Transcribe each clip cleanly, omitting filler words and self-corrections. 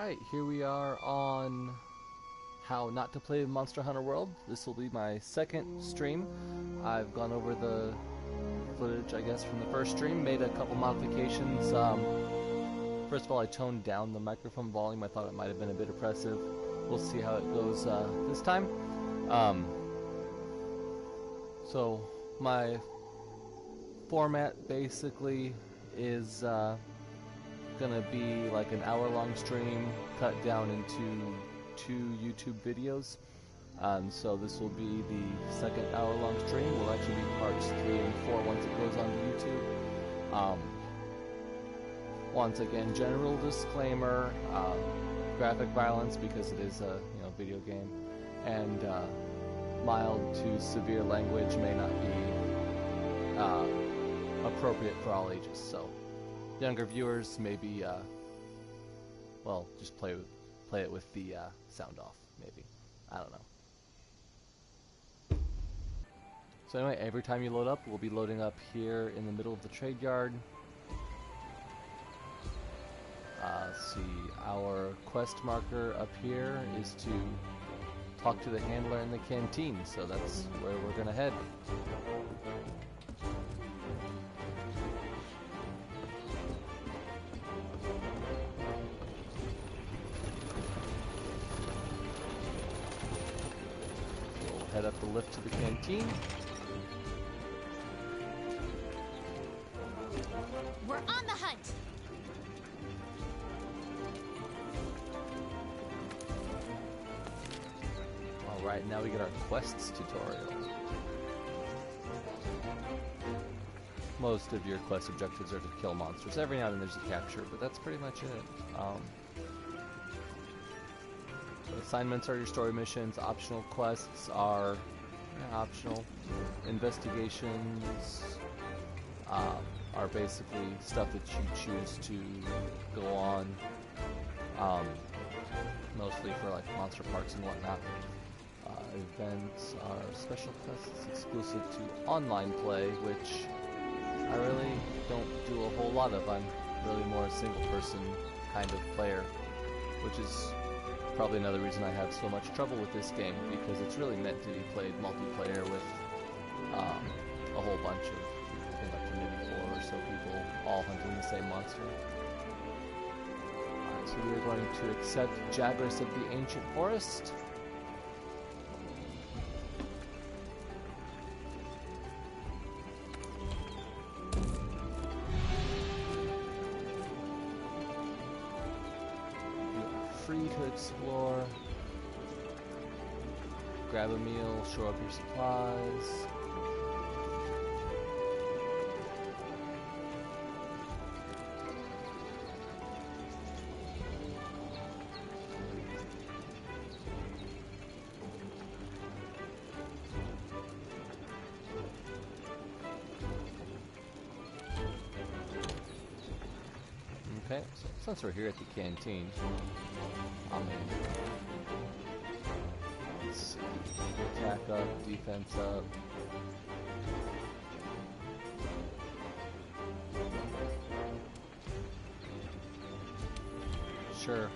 Alright, here we are on how not to play Monster Hunter World. This will be my second stream. I've gone over the footage, I guess, from the first stream, made a couple modifications. First of all, I toned down the microphone volume. I thought it might have been a bit oppressive. We'll see how it goes this time. So, my format basically is gonna be like an hour-long stream cut down into 2 YouTube videos. So this will be the second hour-long stream. Will actually be parts 3 and 4 once it goes onto YouTube. Once again, general disclaimer: graphic violence because it is a video game, and mild to severe language may not be appropriate for all ages. So younger viewers maybe well, just play it with the sound off, maybe. I don't know. So anyway, every time you load up, we'll be loading up here in the middle of the trade yard. See, our quest marker up here is to talk to the handler in the canteen, so that's where we're gonna head. We'll head up the lift to the canteen. We're on the hunt! Alright, now we get our quests tutorial. Most of your quest objectives are to kill monsters. Every now and then there's a capture, but that's pretty much it. Assignments are your story missions. Optional quests are optional. Investigations are basically stuff that you choose to go on, mostly for like monster parks and whatnot. Events are special quests exclusive to online play, which I really don't do a whole lot of. I'm really more a single person kind of player, which is probably another reason I have so much trouble with this game, because it's really meant to be played multiplayer with a whole bunch of, I think like maybe 4 or so people all hunting the same monster. Alright, so we are going to accept Jagras of the Ancient Forest. Free to explore, grab a meal, shore up your supplies. Okay, so since we're here at the canteen, let's see, attack up, defense up. Sure.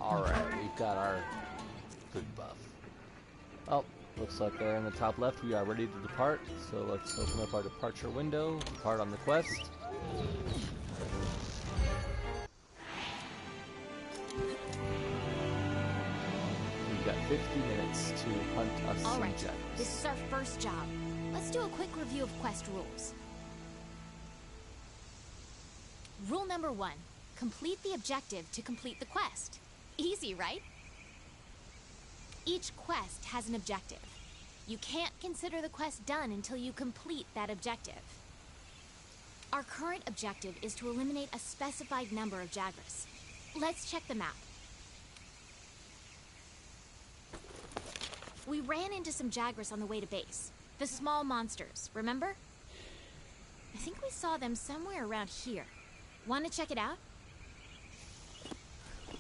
Alright, we've got our good buff. Oh, looks like there in the top left we are ready to depart, so let's open up our departure window, depart on the quest. We've got 50 minutes to hunt us some Alright, Jagras. this is our first job. Let's do a quick review of quest rules. Rule number 1. Complete the objective to complete the quest. Easy, right? Each quest has an objective. You can't consider the quest done until you complete that objective. Our current objective is to eliminate a specified number of Jagras. Let's check the map. We ran into some Jagras on the way to base. The small monsters, remember? I think we saw them somewhere around here. Want to check it out?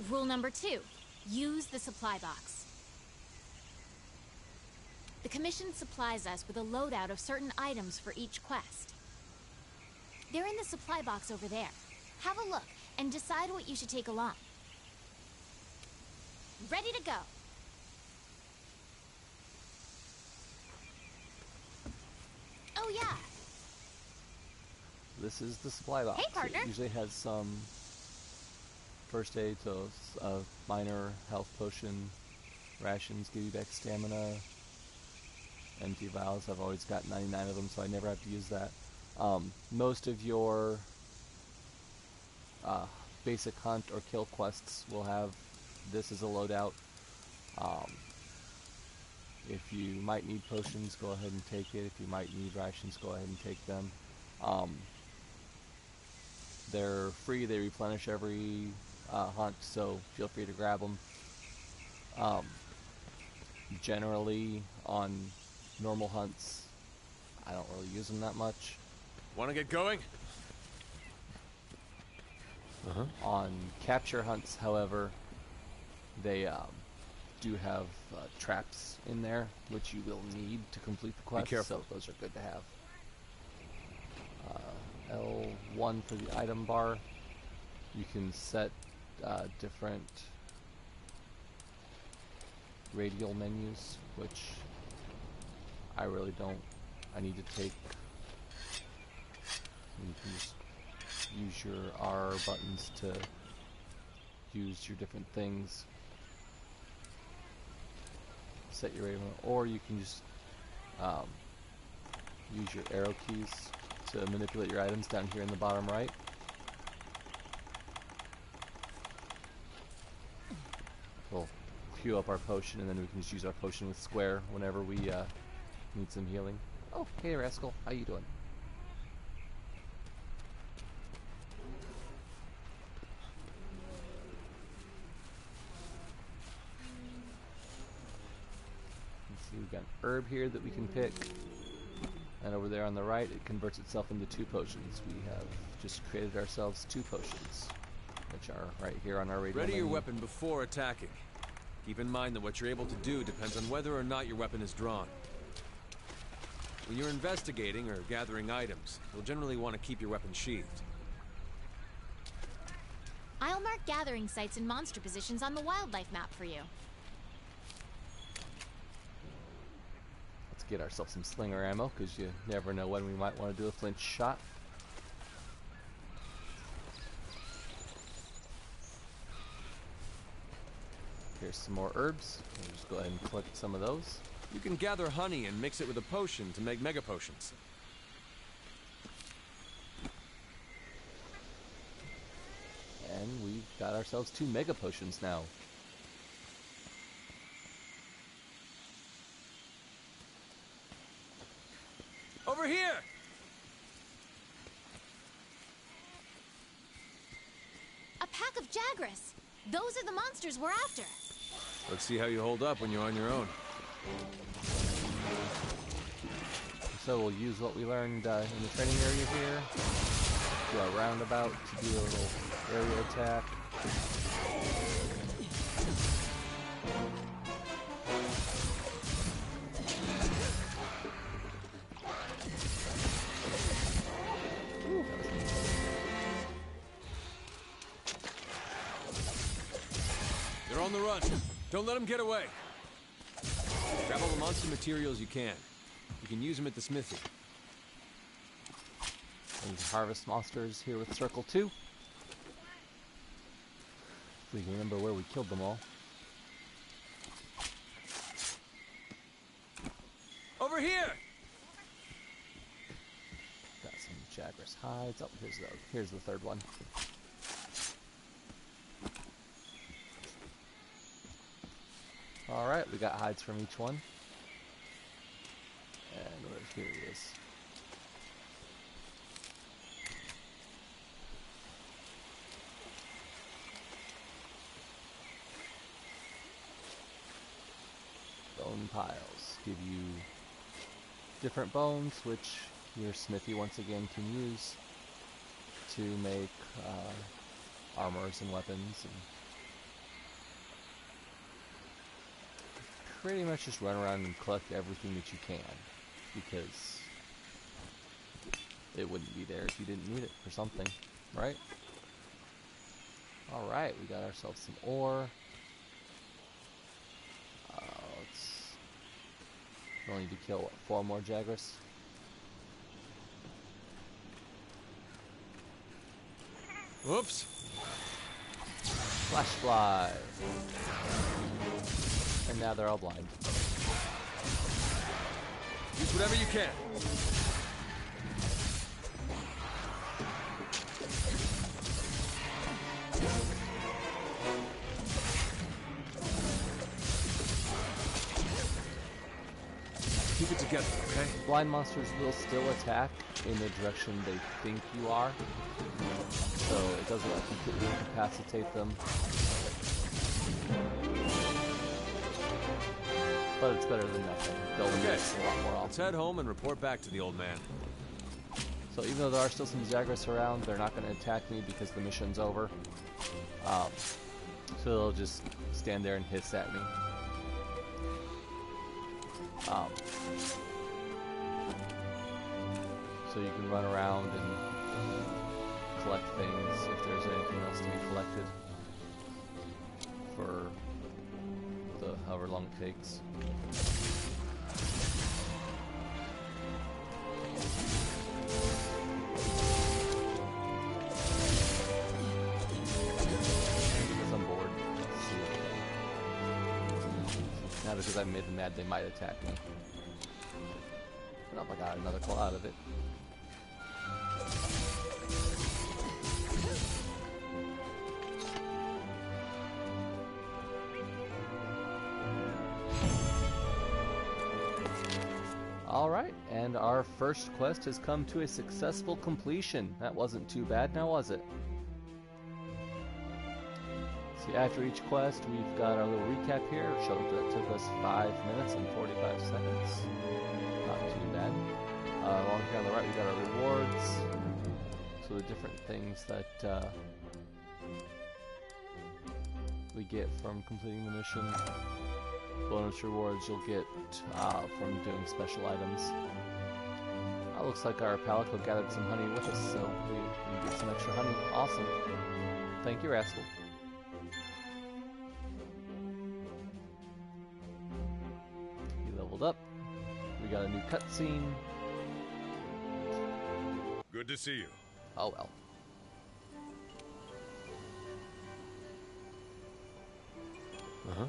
Rule number 2. Use the supply box. The Commission supplies us with a loadout of certain items for each quest. They're in the supply box over there. Have a look and decide what you should take along. Ready to go. Oh yeah. This is the supply box. Hey, partner. It usually has some first aid, so a minor health potion, rations give you back stamina, empty vials. I've always got 99 of them, so I never have to use that. Most of your basic hunt or kill quests will have this as a loadout. If you might need potions, go ahead and take it. If you might need rations, go ahead and take them. They're free, they replenish every hunt, so feel free to grab them. Generally, on normal hunts, I don't really use them that much. Want to get going? On capture hunts, however, they do have traps in there, which you will need to complete the quest. Be careful. So those are good to have. L1 for the item bar. You can set different radial menus, which I really don't. I need to take. You can just use your R buttons to use your different things. Set your radial, or you can just use your arrow keys to manipulate your items down here in the bottom right. We'll queue up our potion, and then we can just use our potion with square whenever we need some healing. Oh, hey Rascal, how you doing? Let's see, we've got an herb here that we can pick. And over there on the right, it converts itself into 2 potions. We have just created ourselves 2 potions, which are right here on our radio Ready menu. your weapon before attacking. Keep in mind that what you're able to do depends on whether or not your weapon is drawn. When you're investigating or gathering items, you'll generally want to keep your weapon sheathed. I'll mark gathering sites and monster positions on the wildlife map for you. Let's get ourselves some slinger ammo, because you never know when we might want to do a flinch shot. Here's some more herbs. We'll just go ahead and collect some of those. You can gather honey and mix it with a potion to make mega potions. And we've got ourselves 2 mega potions now. Over here! A pack of Jagras. Those are the monsters we're after. Let's see how you hold up when you're on your own. So we'll use what we learned in the training area here. Do a roundabout to do a little area attack. They're on the run. Don't let them get away. Grab all the monster materials you can. You can use them at the smithy. And you can harvest monsters here with Circle 2. If we can remember where we killed them all. Over here! Got some Jagras hides. Oh, here's the 3rd one. Alright, we got hides from each one. And here he is. Bone piles give you different bones, which your smithy once again can use to make armors and weapons, and pretty much just run around and collect everything that you can, because it wouldn't be there if you didn't need it for something, right? Alright, we got ourselves some ore. We only need to kill, what, 4 more Jagras? Whoops. Flash fly. And now they're all blind. Use whatever you can. Keep it together, okay? Blind monsters will still attack in the direction they think you are, so it doesn't like completely incapacitate them. But it's better than nothing. They'll miss a lot more often. Let's head home and report back to the old man. So even though there are still some Jagras around, they're not going to attack me because the mission's over. So they'll just stand there and hiss at me. So you can run around and collect things if there's anything else to be collected for the however long it takes. Because I'm bored. Let's see. Now because I've made them mad, they might attack me. Oh, I got another claw out of it. Alright, and our first quest has come to a successful completion. That wasn't too bad, now was it? See, after each quest, we've got our little recap here. It shows that it took us 5 minutes and 45 seconds. Not too bad. Along here on the right, we got our rewards. So the different things that we get from completing the mission. Bonus rewards you'll get from doing special items. Looks like our Palico gathered some honey with us, so we can get some extra honey. Awesome. Thank you, Rascal. He leveled up. We got a new cutscene. Good to see you. Oh well. Uh-huh.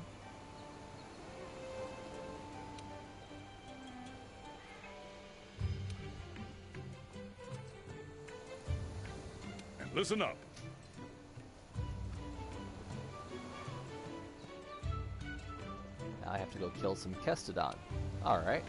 And listen up. Now I have to go kill some Kestodon. Alright.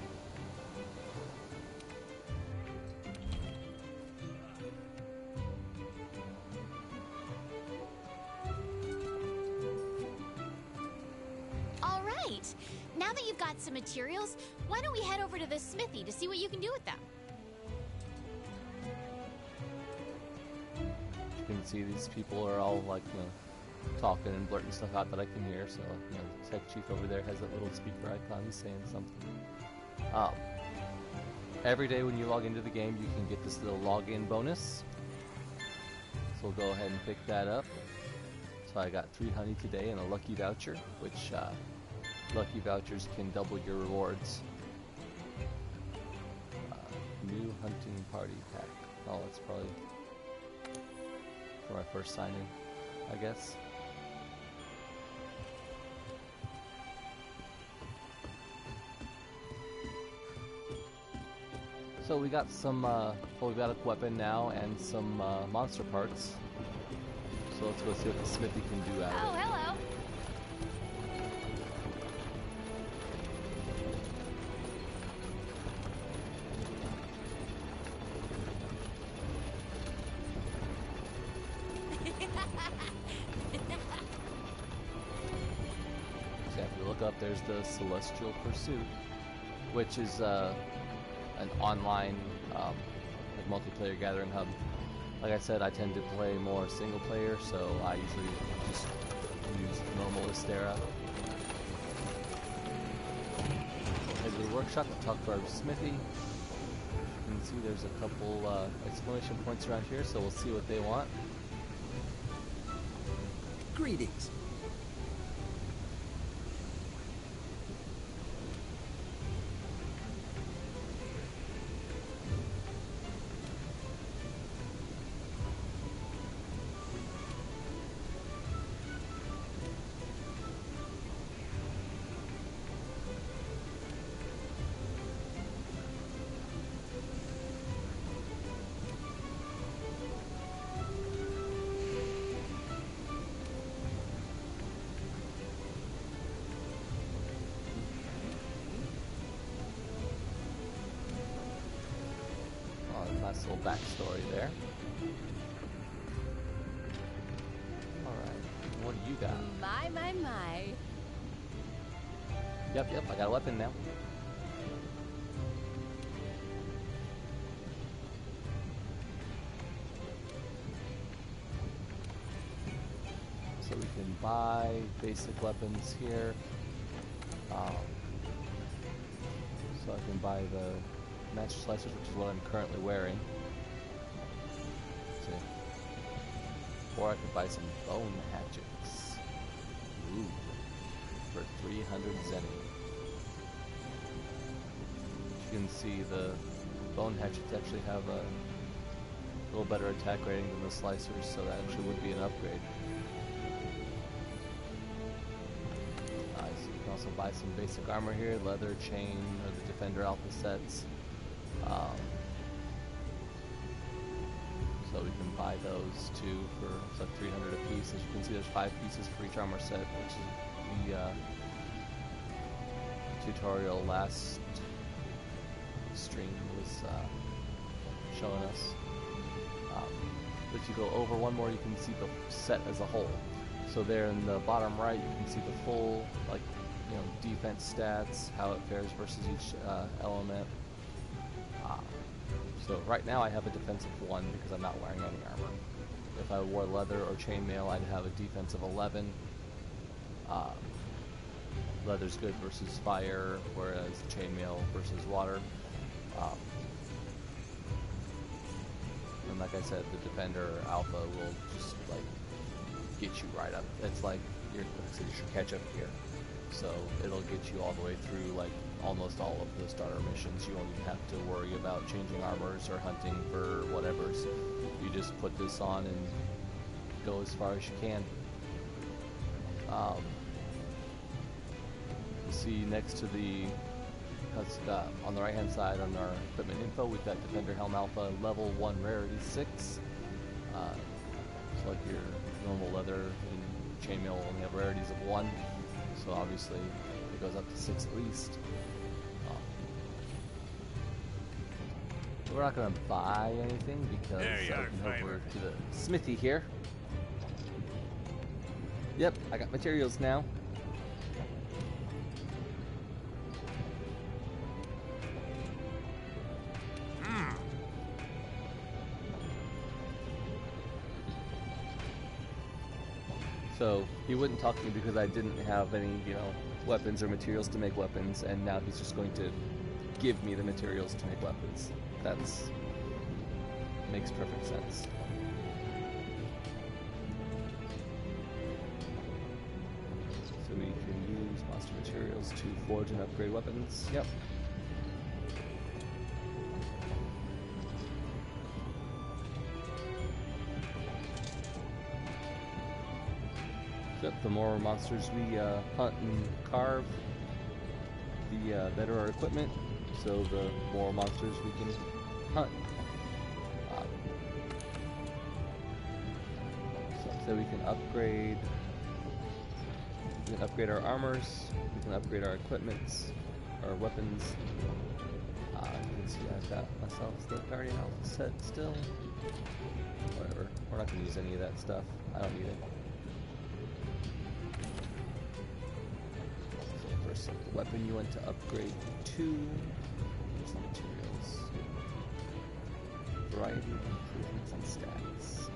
Now that you've got some materials, why don't we head over to the smithy to see what you can do with them? You can see these people are all like, talking and blurting stuff out that I can hear. So, the tech chief over there has that little speaker icon saying something. Every day when you log into the game, you can get this little login bonus. So we'll go ahead and pick that up. So I got 3 honey today and a lucky voucher, which lucky vouchers can double your rewards. New hunting party pack. Oh, it's probably for my first sign-in, I guess. So we got some, we got a weapon now and some monster parts. So let's go see what the smithy can do out of it. Oh, hello. So if you look up, there's the Celestial Pursuit, which is a an online like multiplayer gathering hub. Like I said, I tend to play more single player, so I usually just use normal Astera. Head to the workshop to talk to our smithy. You can see there's a couple exclamation points around here, so we'll see what they want. Greetings. Nice little backstory there. Alright, what do you got? My. Yep, I got a weapon now. So we can buy basic weapons here. So I can buy the Master Slicers, which is what I'm currently wearing. Let's see. Or I could buy some bone hatchets. Ooh. For 300 zenny. You can see the bone hatchets actually have a little better attack rating than the slicers, so that actually would be an upgrade. So you can also buy some basic armor here, leather, chain, or the Defender Alpha sets. So we can buy those too for like 300 a piece. As you can see, there's 5 pieces for each armor set, which is the tutorial last stream was showing us. But if you go over one more, you can see the set as a whole. So there in the bottom right, you can see the full, like, you know, defense stats, how it fares versus each element. So right now I have a defensive 1 because I'm not wearing any armor. If I wore leather or chainmail, I'd have a defensive 11. Leather's good versus fire, whereas chainmail versus water. And like I said, the Defender Alpha will just like get you right up. It's like your catch up here. So it'll get you all the way through like almost all of the starter missions. You won't even have to worry about changing armors or hunting for whatever's. You just put this on and go as far as you can. You see next to the on the right hand side on our equipment info, we've got Defender Helm Alpha level 1 rarity 6. So like your normal leather and chainmail will only have rarities of 1. So obviously it goes up to 6 at least. We're not going to buy anything because I can over to the smithy here. Yep, I got materials now. So he wouldn't talk to me because I didn't have any, you know, weapons or materials to make weapons, and now he's just going to give me the materials to make weapons. That's makes perfect sense. So we can use monster materials to forge and upgrade weapons. Yep. Yep, the more monsters we hunt and carve, the better our equipment, so the more monsters we can hunt. So we can upgrade our armors, we can upgrade our equipments, our weapons. You can see I've got myself the Guardian Alpha set still. Whatever, we're not going to use any of that stuff. I don't need it. Weapon you want to upgrade to some materials. skills. Variety of improvements and stats.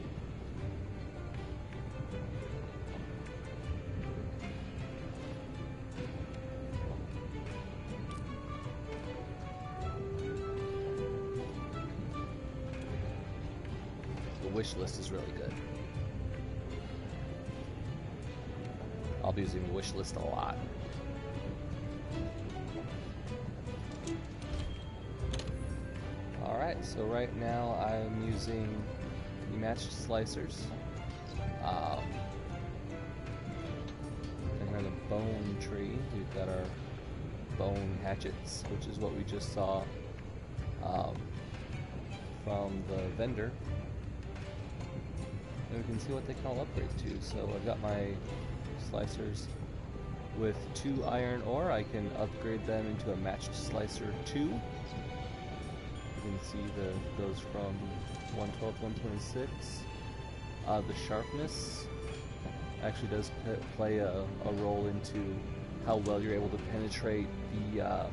The wish list is really good. I'll be using the wish list a lot. Alright, so right now I'm using the matched slicers. And here in the bone tree, we've got our bone hatchets, which is what we just saw from the vendor. And we can see what they can all upgrade to. So I've got my slicers with 2 iron ore. I can upgrade them into a matched slicer 2. You can see goes from 112 to 126. The sharpness actually does play a role into how well you're able to penetrate the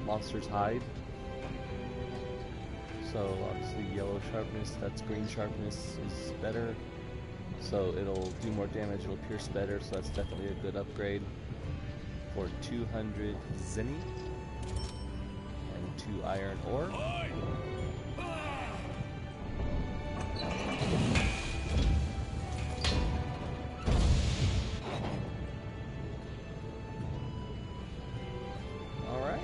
monster's hide. So obviously yellow sharpness, that's green sharpness is better. So it'll do more damage, it'll pierce better, so that's definitely a good upgrade. For 200 zenny and 2 iron ore. Alright.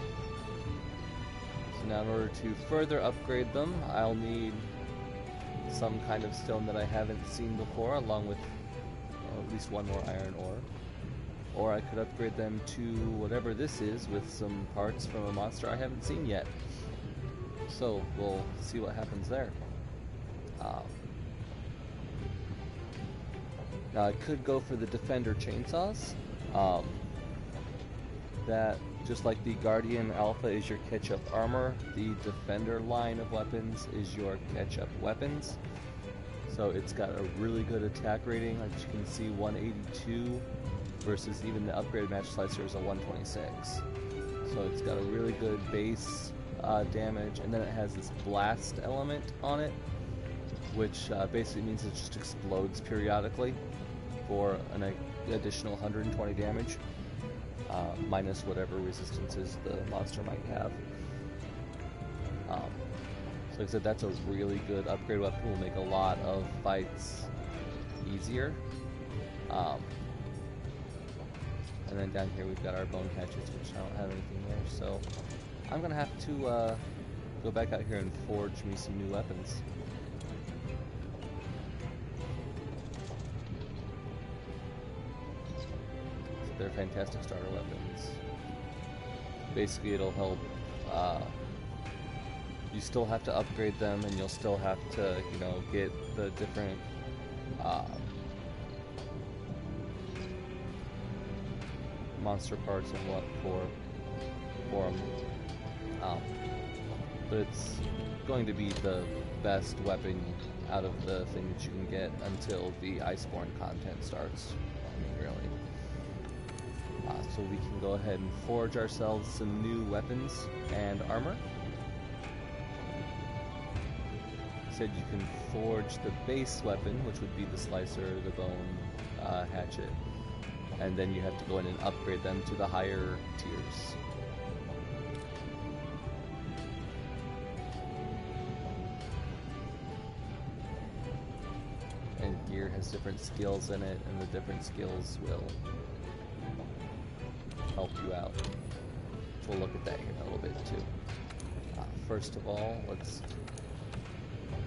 So now in order to further upgrade them, I'll need some kind of stone that I haven't seen before, along with at least 1 more iron ore. Or I could upgrade them to whatever this is with some parts from a monster I haven't seen yet. So we'll see what happens there. Now I could go for the Defender chainsaws. That, just like the Guardian Alpha is your catch-up armor, the Defender line of weapons is your catch-up weapons. So it's got a really good attack rating, like you can see 182 versus even the upgraded match slicer is a 126. So it's got a really good base damage, and then it has this blast element on it, which basically means it just explodes periodically for an additional 120 damage. Minus whatever resistances the monster might have. So like I said, that's a really good upgrade weapon. Will make a lot of fights easier. And then down here we've got our bone hatchets, which I don't have anything there. So I'm gonna have to go back out here and forge me some new weapons. They're fantastic starter weapons. Basically, it'll help. You still have to upgrade them, and you'll still have to, you know, get the different monster parts and what for them. But it's going to be the best weapon out of the thing that you can get until the Iceborne content starts. I mean, really. So we can go ahead and forge ourselves some new weapons and armor. Said you can forge the base weapon, which would be the slicer, the bone hatchet, and then you have to go in and upgrade them to the higher tiers. And gear has different skills in it, and the different skills will help you out. So we'll look at that here in a little bit too. First of all, let's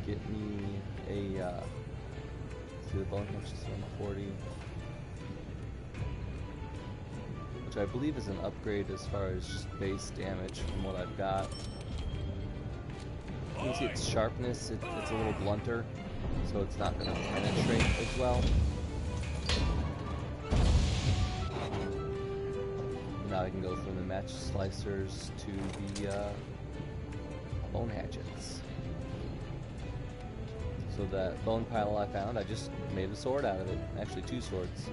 get me a see the bone hatch is 140, which I believe is an upgrade as far as just base damage from what I've got. You can see its sharpness, it's a little blunter, so it's not going to penetrate as well. Now I can go from the match slicers to the bone hatchets. So that bone pile I found, I just made a sword out of it. Actually, 2 swords.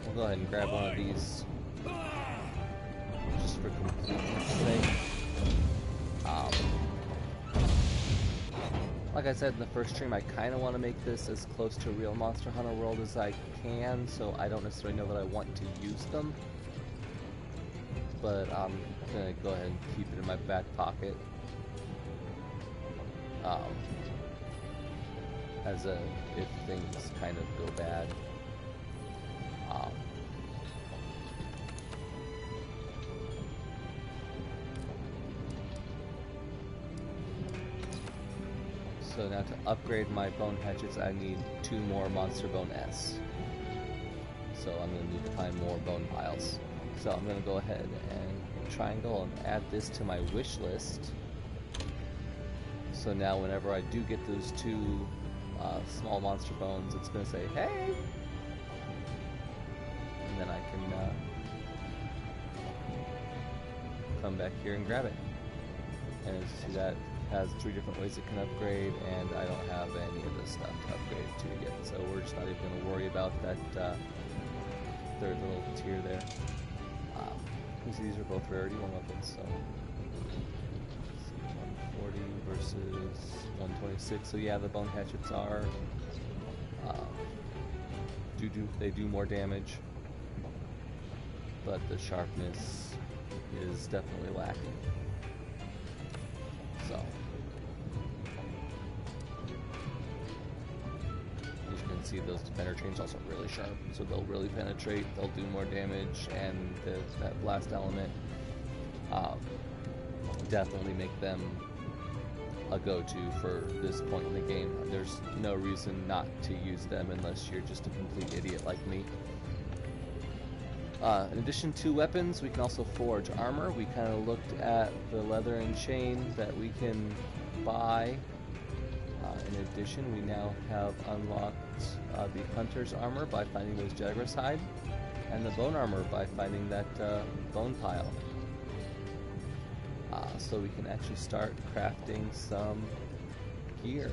We'll go ahead and grab one of these just for completeness sake. Like I said in the first stream, I kind of want to make this as close to a real Monster Hunter world as I can, so I don't necessarily know that I want to use them. But I'm gonna go ahead and keep it in my back pocket. As a, if things kind of go bad. So now to upgrade my bone hatchets, I need 2 more Monster Bone S. So I'm going to need to find more bone piles. So I'm going to go ahead and triangle and add this to my wish list. So now whenever I do get those 2 small monster bones, it's going to say, hey! And then I can come back here and grab it. And as you see, that has 3 different ways it can upgrade, and I don't have any of this stuff to upgrade to yet, so we're just not even going to worry about that third little tier there. You see, these are both rarity 1 weapons, so 140 versus 126. So yeah, the bone hatchets are they do more damage, but the sharpness is definitely lacking. So as you can see, those defender chains also really sharp, so they'll really penetrate, they'll do more damage, and that blast element definitely make them a go-to for this point in the game. There's no reason not to use them unless you're just a complete idiot like me. In addition to weapons, we can also forge armor. We kind of looked at the leather and chain that we can buy. In addition, we now have unlocked the hunter's armor by finding those Jagras hide, and the bone armor by finding that bone pile. So we can actually start crafting some gear.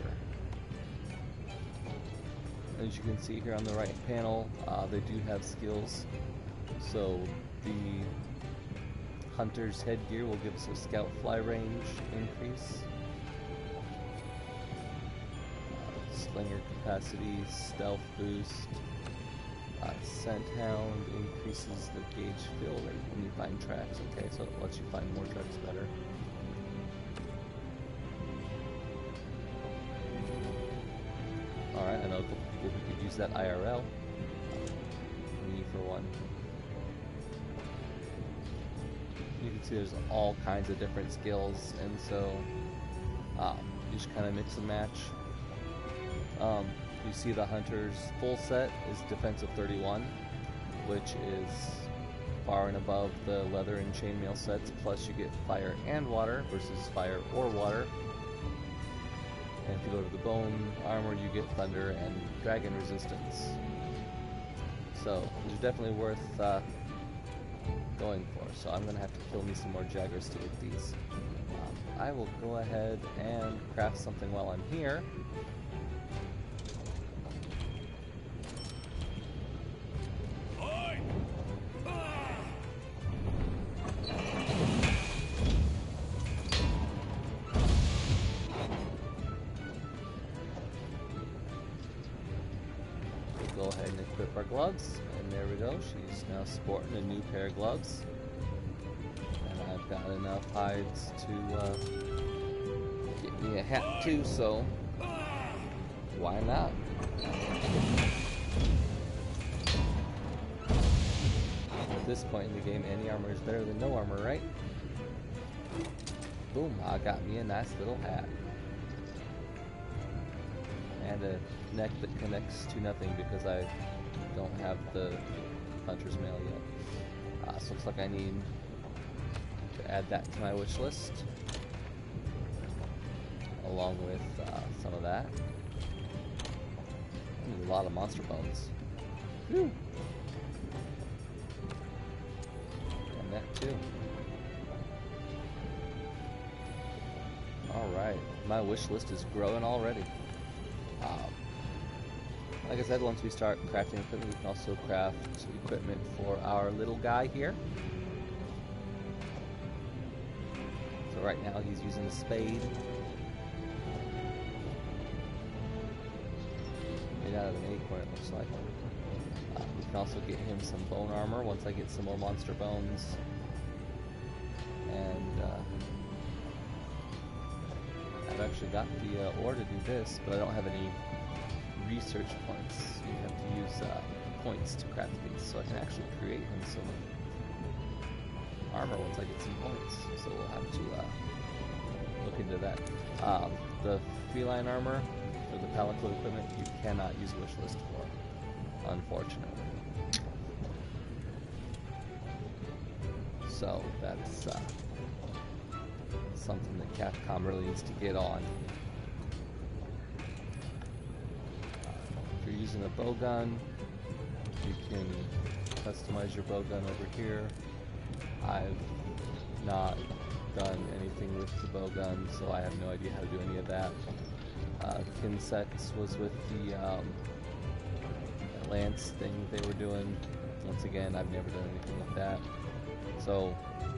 As you can see here on the right panel, they do have skills. So the hunter's headgear will give us a scout fly range increase, slinger capacity, stealth boost, scent hound increases the gauge fill rate when you find tracks. Okay, so it lets you find more tracks better. Alright, I know a couple people who could use that IRL. Me for one. You can see there's all kinds of different skills, and so you just kind of mix and match. You see the hunter's full set is defensive 31, which is far and above the leather and chainmail sets, plus you get fire and water versus fire or water. And if you go to the bone armor, you get thunder and dragon resistance. So these are definitely worth going for. So I'm going to have to kill me some more Jagras to get these. I will go ahead and craft something while I'm here. Go ahead and equip our gloves, and there we go. She's now sporting a new pair of gloves, and I've got enough hides to get me a hat too, so why not? At this point in the game, any armor is better than no armor, right? Boom, I got me a nice little hat. And a neck that connects to nothing because I don't have the hunter's mail yet. So looks like I need to add that to my wish list, along with some of that. I need a lot of monster bones. Whew. And that too. Alright, my wish list is growing already. Like I said, once we start crafting equipment, we can also craft equipment for our little guy here. So right now he's using a spade. Made out of an acorn, it looks like. We can also get him some bone armor once I get some more monster bones. And I've actually got the ore to do this, but I don't have any research points. You have to use points to craft these, so I can actually create him some armor once I get some points. So we'll have to look into that. The feline armor, or the palico equipment, you cannot use wishlist for, unfortunately. So that's something that Capcom really needs to get on. If you're using a bow gun, you can customize your bow gun over here. I've not done anything with the bow gun, so I have no idea how to do any of that. Kinsex was with the lance thing they were doing. Once again, I've never done anything with that. So,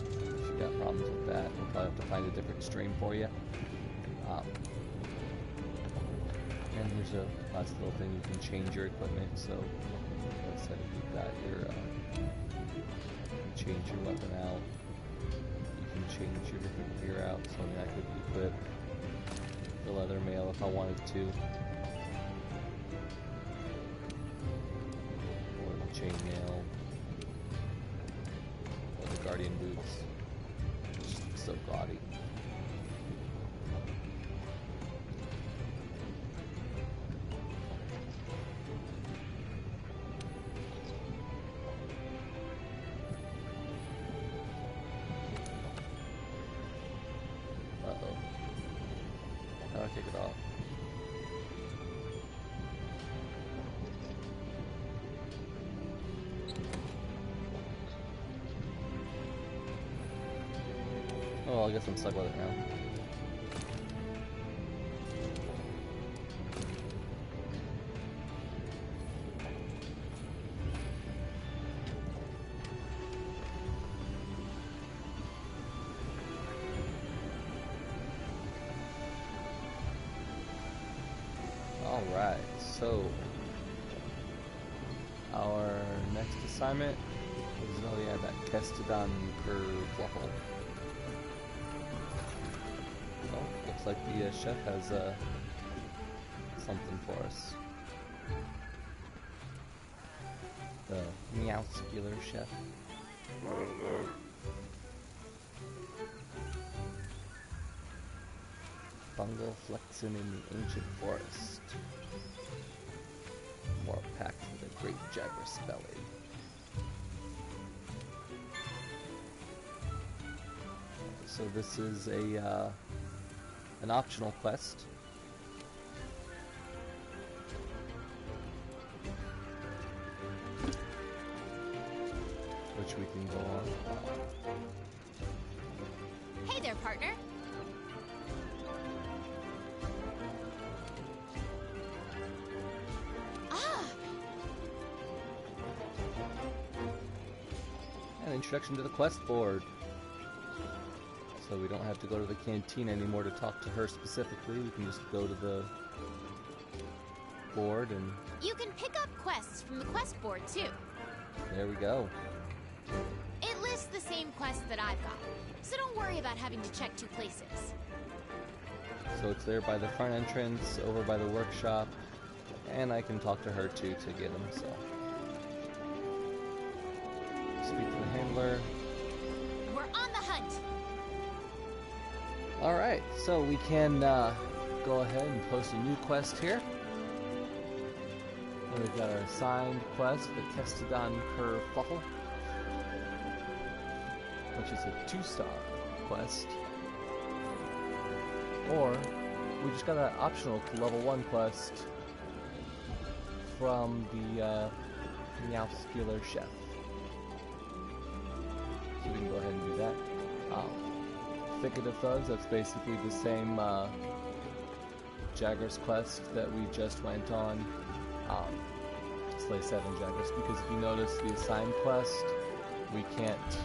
if you got problems with that, we'll probably have to find a different stream for you. And here's a last little thing, you can change your equipment. So, like I said, if you've got your, you can change your weapon out. You can change your different gear out. So, I mean, I could equip the leather mail if I wanted to. Or the chainmail. Or the guardian boots. Just so gaudy. Uh-oh. How do I take it off? Oh, well, I guess I'm stuck with it now. Alright, so our next assignment is that Kestodon Kerfluffle. Well, looks like the chef has something for us. The Meowscular chef. Fungal flexing in the ancient forest. More packed with a great Jagras belly. So this is a an optional quest. Which we can go on. Hey there, partner. An introduction to the quest board. So we don't have to go to the canteen anymore to talk to her specifically. We can just go to the board and... You can pick up quests from the quest board, too. There we go. It lists the same quests that I've got, so don't worry about having to check two places. So it's there by the front entrance, over by the workshop, and I can talk to her too to get them, so... Speak to the handler. We're on the hunt! Alright, so we can go ahead and post a new quest here. And we've got our assigned quest, the Kestodon Kerfluffle, which is a 2-star quest. Or, we just got an optional level 1 quest from the Meowscular chef. So we can go ahead and do that. Thicket of Thugs, that's basically the same Jagras quest that we just went on. Slay 7 Jagras, because if you notice the assigned quest, we can't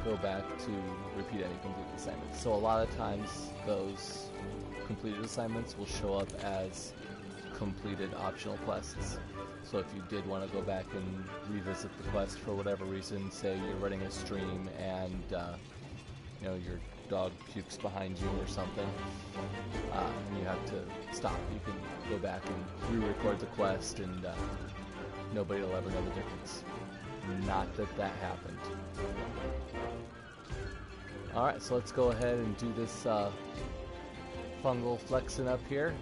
go back to repeat any completed assignments. So a lot of times those completed assignments will show up as completed optional quests. So if you did want to go back and revisit the quest for whatever reason, say you're running a stream and you know, your dog pukes behind you or something, and you have to stop, you can go back and re-record the quest, and nobody will ever know the difference. Not that that happened. Alright, so let's go ahead and do this fungal flexing up here.